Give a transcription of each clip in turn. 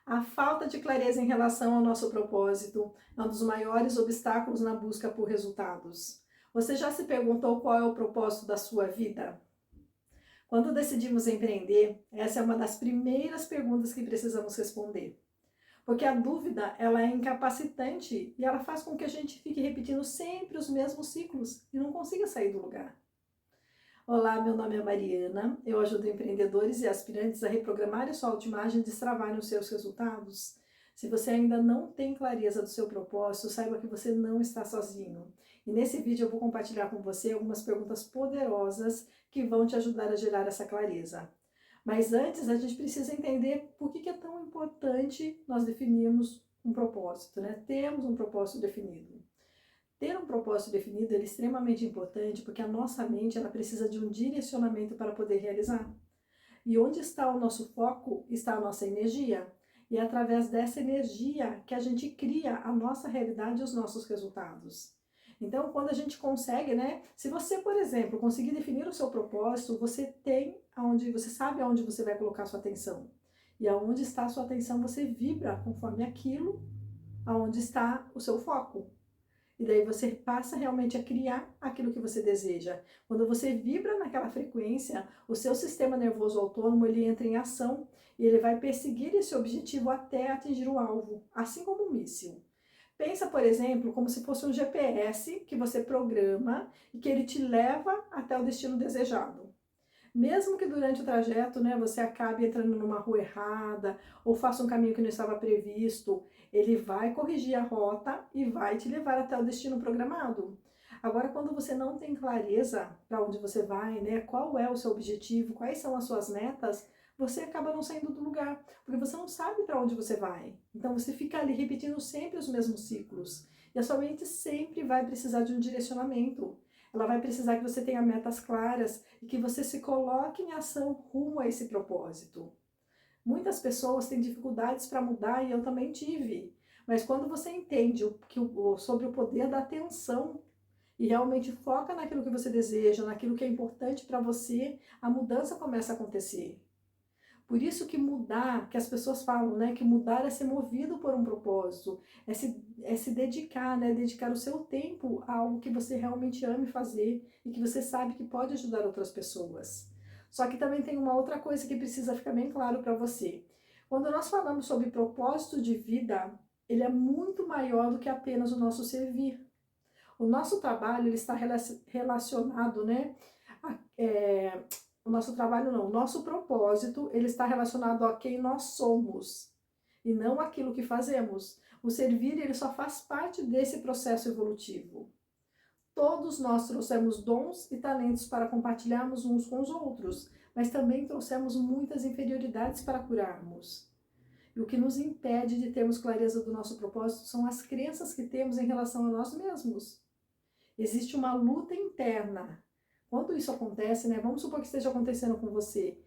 A falta de clareza em relação ao nosso propósito é um dos maiores obstáculos na busca por resultados. Você já se perguntou qual é o propósito da sua vida? Quando decidimos empreender, essa é uma das primeiras perguntas que precisamos responder. Porque a dúvida, ela é incapacitante e ela faz com que a gente fique repetindo sempre os mesmos ciclos e não consiga sair do lugar. Olá, meu nome é Mariana, eu ajudo empreendedores e aspirantes a reprogramarem sua autoimagem e destravarem os seus resultados. Se você ainda não tem clareza do seu propósito, saiba que você não está sozinho. E nesse vídeo eu vou compartilhar com você algumas perguntas poderosas que vão te ajudar a gerar essa clareza. Mas antes a gente precisa entender por que é tão importante nós definirmos um propósito, né? Temos um propósito definido. Ter um propósito definido é extremamente importante porque a nossa mente ela precisa de um direcionamento para poder realizar. E onde está o nosso foco, está a nossa energia. E é através dessa energia que a gente cria a nossa realidade e os nossos resultados. Então, quando a gente consegue, né? Se você, por exemplo, conseguir definir o seu propósito, você sabe aonde você vai colocar a sua atenção. E aonde está a sua atenção, você vibra conforme aquilo aonde está o seu foco. E daí você passa realmente a criar aquilo que você deseja. Quando você vibra naquela frequência, o seu sistema nervoso autônomo ele entra em ação e ele vai perseguir esse objetivo até atingir o alvo, assim como um míssil. Pensa, por exemplo, como se fosse um GPS que você programa e que ele te leva até o destino desejado. Mesmo que durante o trajeto, né, você acabe entrando numa rua errada ou faça um caminho que não estava previsto, ele vai corrigir a rota e vai te levar até o destino programado. Agora, quando você não tem clareza para onde você vai, né, qual é o seu objetivo, quais são as suas metas, você acaba não saindo do lugar, porque você não sabe para onde você vai. Então você fica ali repetindo sempre os mesmos ciclos. E a sua mente sempre vai precisar de um direcionamento. Ela vai precisar que você tenha metas claras e que você se coloque em ação rumo a esse propósito. Muitas pessoas têm dificuldades para mudar e eu também tive. Mas quando você entende sobre o poder da atenção e realmente foca naquilo que você deseja, naquilo que é importante para você, a mudança começa a acontecer. Por isso que mudar, que as pessoas falam, né, que mudar é ser movido por um propósito, é se dedicar, né, dedicar o seu tempo a algo que você realmente ame fazer e que você sabe que pode ajudar outras pessoas. Só que também tem uma outra coisa que precisa ficar bem claro para você. Quando nós falamos sobre propósito de vida, ele é muito maior do que apenas o nosso servir. O nosso trabalho ele está relacionado, né, o nosso trabalho não, o nosso propósito, ele está relacionado a quem nós somos e não aquilo que fazemos. O servir, ele só faz parte desse processo evolutivo. Todos nós trouxemos dons e talentos para compartilharmos uns com os outros, mas também trouxemos muitas inferioridades para curarmos. E o que nos impede de termos clareza do nosso propósito são as crenças que temos em relação a nós mesmos. Existe uma luta interna. Quando isso acontece, né, vamos supor que esteja acontecendo com você,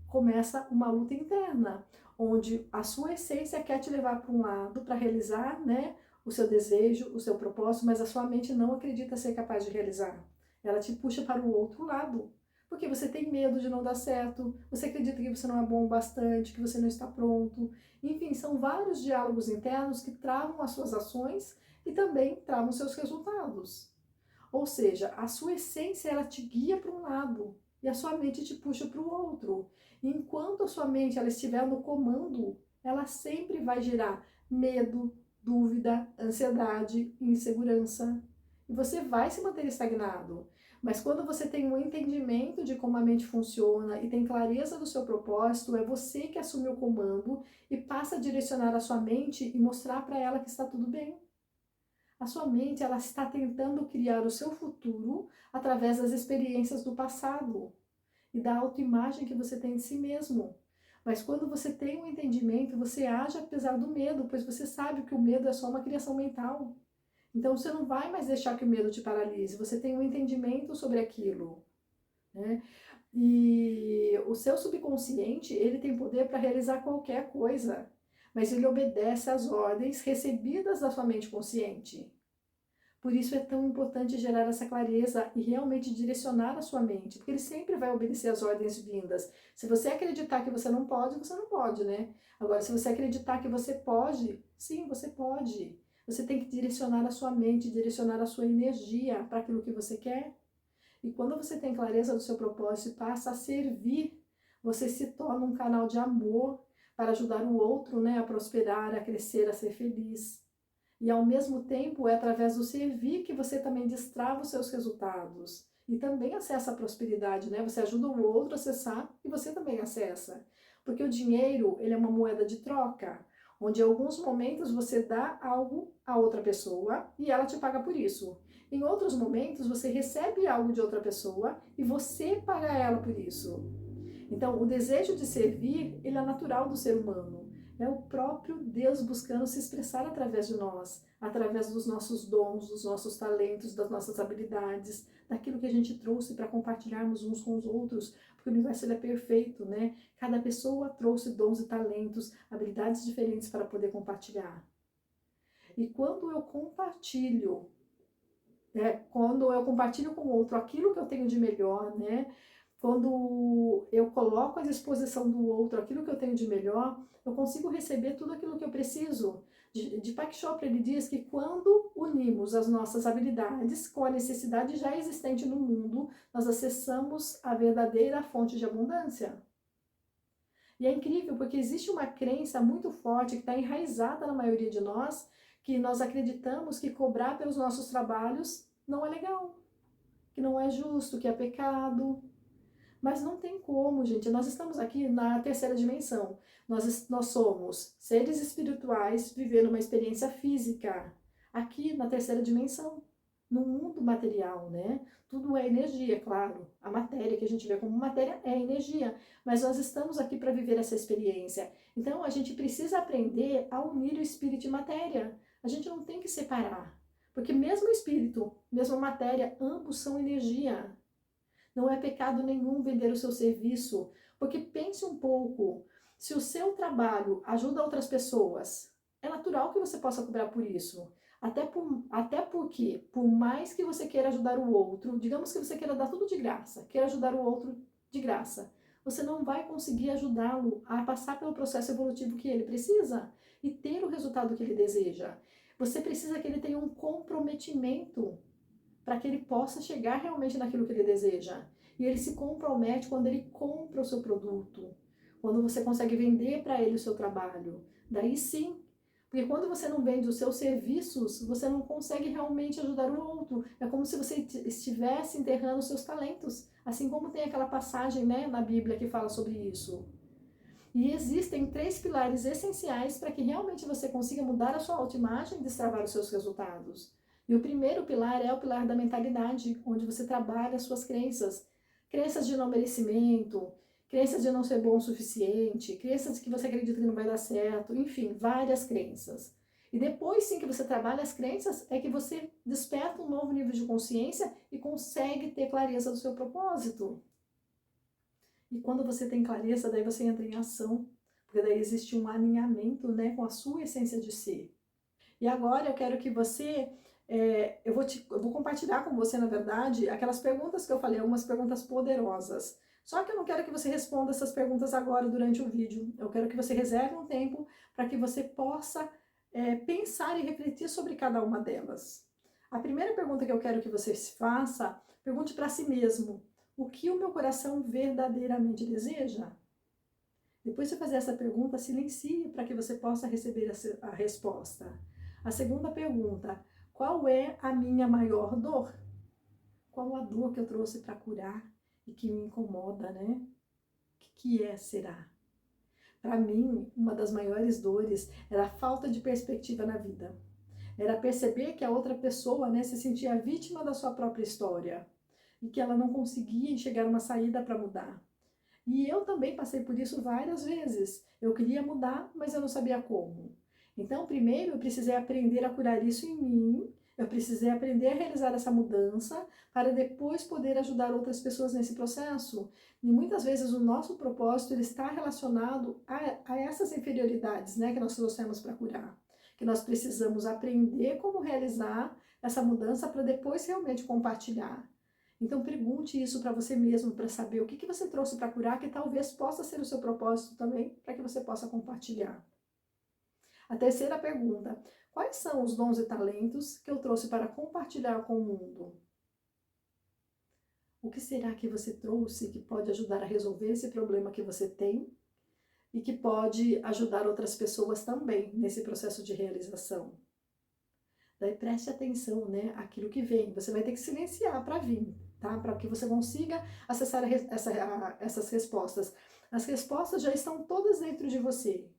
começa uma luta interna, onde a sua essência quer te levar para um lado para realizar, né, o seu desejo, o seu propósito, mas a sua mente não acredita ser capaz de realizar. Ela te puxa para o outro lado, porque você tem medo de não dar certo, você acredita que você não é bom o bastante, que você não está pronto. Enfim, são vários diálogos internos que travam as suas ações e também travam seus resultados. Ou seja, a sua essência ela te guia para um lado e a sua mente te puxa para o outro. E enquanto a sua mente ela estiver no comando, ela sempre vai gerar medo, dúvida, ansiedade, insegurança. E você vai se manter estagnado. Mas quando você tem um entendimento de como a mente funciona e tem clareza do seu propósito, é você que assume o comando e passa a direcionar a sua mente e mostrar para ela que está tudo bem. A sua mente ela está tentando criar o seu futuro através das experiências do passado e da autoimagem que você tem de si mesmo. Mas quando você tem um entendimento, você age apesar do medo, pois você sabe que o medo é só uma criação mental. Então você não vai mais deixar que o medo te paralise, você tem um entendimento sobre aquilo, né? E o seu subconsciente, ele tem poder para realizar qualquer coisa, mas ele obedece às ordens recebidas da sua mente consciente. Por isso é tão importante gerar essa clareza e realmente direcionar a sua mente, porque ele sempre vai obedecer às ordens divinas. Se você acreditar que você não pode, né? Agora, se você acreditar que você pode, sim, você pode. Você tem que direcionar a sua mente, direcionar a sua energia para aquilo que você quer. E quando você tem clareza do seu propósito e passa a servir, você se torna um canal de amor para ajudar o outro, né, a prosperar, a crescer, a ser feliz. E ao mesmo tempo é através do servir que você também destrava os seus resultados. E também acessa a prosperidade, né? Você ajuda o outro a acessar e você também acessa. Porque o dinheiro, ele é uma moeda de troca, onde em alguns momentos você dá algo a outra pessoa e ela te paga por isso. Em outros momentos você recebe algo de outra pessoa e você paga ela por isso. Então, o desejo de servir, ele é natural do ser humano. É o próprio Deus buscando se expressar através de nós, através dos nossos dons, dos nossos talentos, das nossas habilidades, daquilo que a gente trouxe para compartilharmos uns com os outros, porque o universo ele é perfeito, né? Cada pessoa trouxe dons e talentos, habilidades diferentes para poder compartilhar. E quando eu compartilho com o outro aquilo que eu tenho de melhor, né? Quando eu coloco à disposição do outro aquilo que eu tenho de melhor, eu consigo receber tudo aquilo que eu preciso. Deepak Chopra, ele diz que quando unimos as nossas habilidades com a necessidade já existente no mundo, nós acessamos a verdadeira fonte de abundância. E é incrível porque existe uma crença muito forte que está enraizada na maioria de nós, que nós acreditamos que cobrar pelos nossos trabalhos não é legal, que não é justo, que é pecado. Mas não tem como, gente. Nós estamos aqui na terceira dimensão. Nós somos seres espirituais vivendo uma experiência física aqui na terceira dimensão, no mundo material, né? Tudo é energia, claro. A matéria que a gente vê como matéria é energia, mas nós estamos aqui para viver essa experiência. Então a gente precisa aprender a unir o espírito e matéria. A gente não tem que separar, porque mesmo o espírito, mesmo a matéria, ambos são energia. Não é pecado nenhum vender o seu serviço, porque pense um pouco, se o seu trabalho ajuda outras pessoas, é natural que você possa cobrar por isso. Até porque, por mais que você queira ajudar o outro, digamos que você queira dar tudo de graça, queira ajudar o outro de graça, você não vai conseguir ajudá-lo a passar pelo processo evolutivo que ele precisa e ter o resultado que ele deseja. Você precisa que ele tenha um comprometimento para que ele possa chegar realmente naquilo que ele deseja. E ele se compromete quando ele compra o seu produto, quando você consegue vender para ele o seu trabalho. Daí sim, porque quando você não vende os seus serviços, você não consegue realmente ajudar o outro. É como se você estivesse enterrando os seus talentos. Assim como tem aquela passagem, né, na Bíblia que fala sobre isso. E existem 3 pilares essenciais para que realmente você consiga mudar a sua autoimagem e destravar os seus resultados. E o primeiro pilar é o pilar da mentalidade, onde você trabalha as suas crenças. Crenças de não merecimento, crenças de não ser bom o suficiente, crenças que você acredita que não vai dar certo, enfim, várias crenças. E depois sim que você trabalha as crenças, é que você desperta um novo nível de consciência e consegue ter clareza do seu propósito. E quando você tem clareza, daí você entra em ação, porque daí existe um alinhamento, né, com a sua essência de ser. E agora eu quero que você, eu vou compartilhar com você, na verdade, aquelas perguntas que eu falei, algumas perguntas poderosas. Só que eu não quero que você responda essas perguntas agora durante o vídeo. Eu quero que você reserve um tempo para que você possa pensar e refletir sobre cada uma delas. A primeira pergunta que eu quero que você se faça, pergunte para si mesmo: o que o meu coração verdadeiramente deseja? Depois de fazer essa pergunta, silencie para que você possa receber a resposta. A segunda pergunta: qual é a minha maior dor? Qual a dor que eu trouxe para curar e que me incomoda, né? O que será? Para mim, uma das maiores dores era a falta de perspectiva na vida. Era perceber que a outra pessoa, né, se sentia vítima da sua própria história e que ela não conseguia enxergar uma saída para mudar. E eu também passei por isso várias vezes. Eu queria mudar, mas eu não sabia como. Então, primeiro eu precisei aprender a curar isso em mim, eu precisei aprender a realizar essa mudança para depois poder ajudar outras pessoas nesse processo. E muitas vezes o nosso propósito ele está relacionado a essas inferioridades, né, que nós trouxemos para curar. Que nós precisamos aprender como realizar, essa mudança para depois realmente compartilhar. Então pergunte isso para você mesmo, para saber o que você trouxe para curar, que talvez possa ser o seu propósito também, para que você possa compartilhar. A terceira pergunta: quais são os dons e talentos que eu trouxe para compartilhar com o mundo? O que será que você trouxe que pode ajudar a resolver esse problema que você tem e que pode ajudar outras pessoas também nesse processo de realização? Daí preste atenção, né, aquilo que vem. Você vai ter que silenciar para vir, tá? Para que você consiga acessar essas respostas. As respostas já estão todas dentro de você.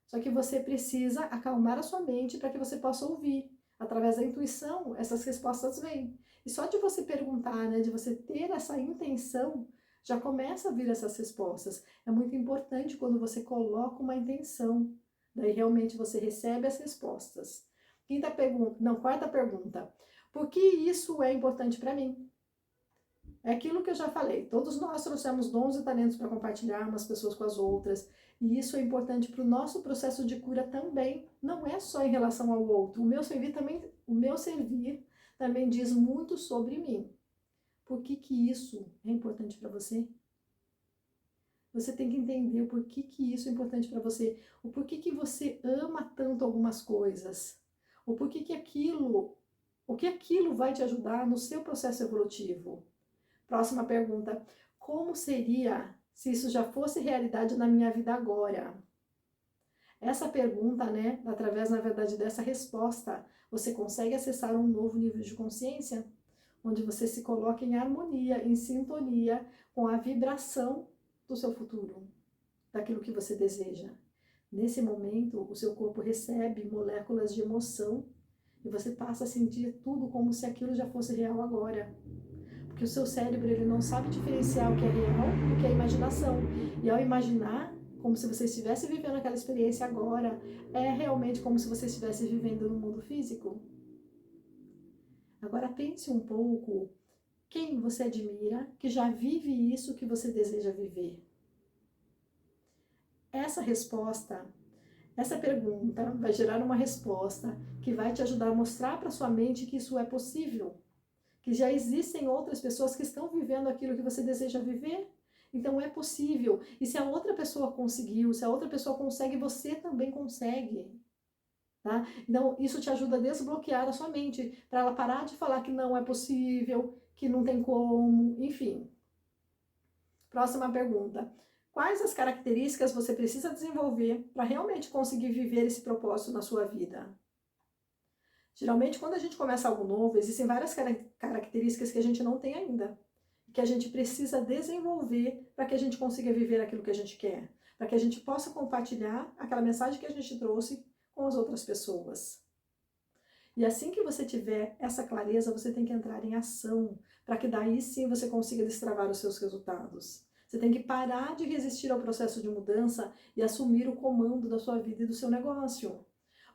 Só que você precisa acalmar a sua mente para que você possa ouvir. Através da intuição, essas respostas vêm. E só de você perguntar, né, de você ter essa intenção, já começa a vir essas respostas. É muito importante quando você coloca uma intenção. Daí realmente você recebe as respostas. Quarta pergunta. Por que isso é importante para mim? É aquilo que eu já falei. Todos nós trouxemos dons e talentos para compartilhar umas pessoas com as outras. E isso é importante para o nosso processo de cura também. Não é só em relação ao outro. O meu servir também diz muito sobre mim. Por que isso é importante para você? Você tem que entender o porquê que isso é importante para você. O porquê que você ama tanto algumas coisas. O porquê que o que aquilo vai te ajudar no seu processo evolutivo. Próxima pergunta: como seria se isso já fosse realidade na minha vida agora? Essa pergunta, né, através, na verdade, dessa resposta, você consegue acessar um novo nível de consciência, onde você se coloca em harmonia, em sintonia com a vibração do seu futuro, daquilo que você deseja. Nesse momento, o seu corpo recebe moléculas de emoção e você passa a sentir tudo como se aquilo já fosse real agora. Porque o seu cérebro, ele não sabe diferenciar o que é real e o que é imaginação. E ao imaginar, como se você estivesse vivendo aquela experiência agora, é realmente como se você estivesse vivendo no mundo físico. Agora pense um pouco quem você admira, que já vive isso que você deseja viver. Essa pergunta vai gerar uma resposta que vai te ajudar a mostrar para sua mente que isso é possível. Que já existem outras pessoas que estão vivendo aquilo que você deseja viver. Então é possível. E se a outra pessoa conseguiu, se a outra pessoa consegue, você também consegue. Tá? Então isso te ajuda a desbloquear a sua mente, para ela parar de falar que não é possível, que não tem como, enfim. Próxima pergunta. Quais as características você precisa desenvolver para realmente conseguir viver esse propósito na sua vida? Geralmente, quando a gente começa algo novo, existem várias características que a gente não tem ainda, que a gente precisa desenvolver para que a gente consiga viver aquilo que a gente quer, para que a gente possa compartilhar aquela mensagem que a gente trouxe com as outras pessoas. E assim que você tiver essa clareza, você tem que entrar em ação, para que daí sim você consiga destravar os seus resultados. Você tem que parar de resistir ao processo de mudança e assumir o comando da sua vida e do seu negócio.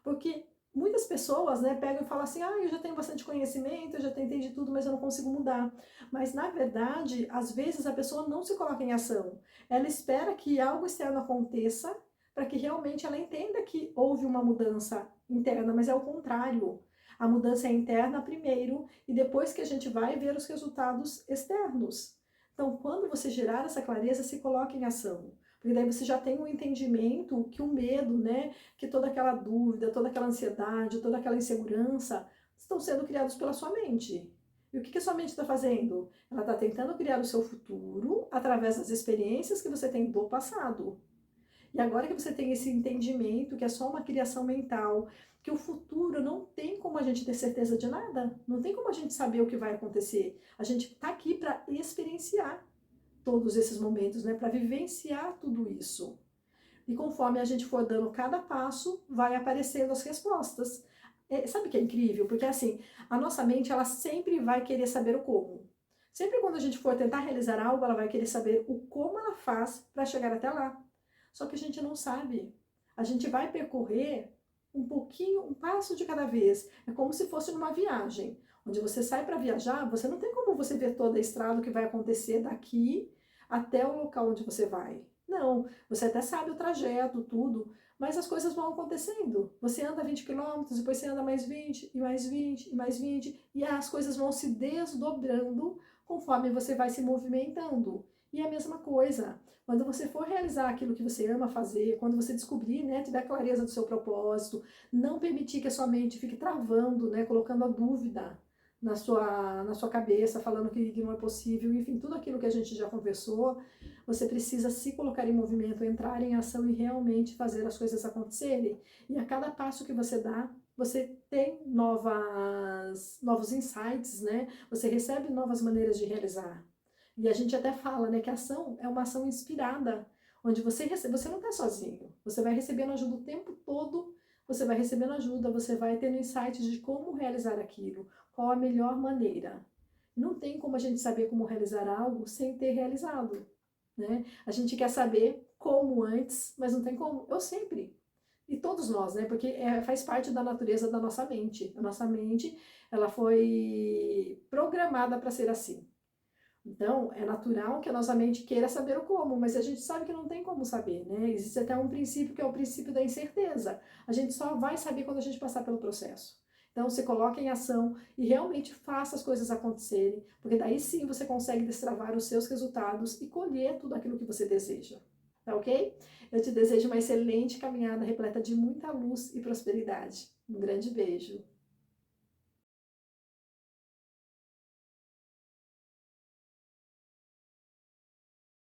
Porque muitas pessoas, né, pegam e falam assim, eu já tenho bastante conhecimento, eu já tentei de tudo, mas eu não consigo mudar. Mas, na verdade, às vezes a pessoa não se coloca em ação. Ela espera que algo externo aconteça para que realmente ela entenda que houve uma mudança interna, mas é o contrário. A mudança é interna primeiro e depois que a gente vai ver os resultados externos. Então, quando você gerar essa clareza, se coloque em ação. Porque daí você já tem um entendimento que o medo, né, que toda aquela dúvida, toda aquela ansiedade, toda aquela insegurança estão sendo criados pela sua mente. E o que a sua mente está fazendo? Ela está tentando criar o seu futuro através das experiências que você tem do passado. E agora que você tem esse entendimento que é só uma criação mental, que o futuro não tem como a gente ter certeza de nada, não tem como a gente saber o que vai acontecer. A gente está aqui para experienciar todos esses momentos, né, para vivenciar tudo isso. E conforme a gente for dando cada passo, vai aparecendo as respostas. Sabe o que é incrível? Porque assim, a nossa mente, ela sempre vai querer saber o como. Sempre quando a gente for tentar realizar algo, ela vai querer saber o como ela faz para chegar até lá. Só que a gente não sabe. A gente vai percorrer um pouquinho, um passo de cada vez. É como se fosse numa viagem. Onde você sai para viajar, você não tem como você ver toda a estrada, o que vai acontecer daqui até o local onde você vai. Não, você até sabe o trajeto, tudo, mas as coisas vão acontecendo. Você anda 20 quilômetros, depois você anda mais 20, e mais 20, e mais 20, e as coisas vão se desdobrando conforme você vai se movimentando. E é a mesma coisa, quando você for realizar aquilo que você ama fazer, quando você descobrir, né, tiver clareza do seu propósito, não permitir que a sua mente fique travando, né, colocando a dúvida na sua cabeça, falando que não é possível, enfim, tudo aquilo que a gente já conversou, você precisa se colocar em movimento, entrar em ação e realmente fazer as coisas acontecerem. E a cada passo que você dá, você tem novos insights, né? Você recebe novas maneiras de realizar. E a gente até fala, né, que a ação é uma ação inspirada, onde você recebe, você não está sozinho, você vai recebendo ajuda o tempo todo, você vai recebendo ajuda, você vai tendo insights de como realizar aquilo, qual a melhor maneira. Não tem como a gente saber como realizar algo sem ter realizado, né? A gente quer saber como antes, mas não tem como. Eu sempre. E todos nós, né? Porque faz parte da natureza da nossa mente. A nossa mente, ela foi programada para ser assim. Então, é natural que a nossa mente queira saber o como, mas a gente sabe que não tem como saber, né? Existe até um princípio que é o princípio da incerteza. A gente só vai saber quando a gente passar pelo processo. Então, se coloque em ação e realmente faça as coisas acontecerem, porque daí sim você consegue destravar os seus resultados e colher tudo aquilo que você deseja. Tá ok? Eu te desejo uma excelente caminhada repleta de muita luz e prosperidade. Um grande beijo.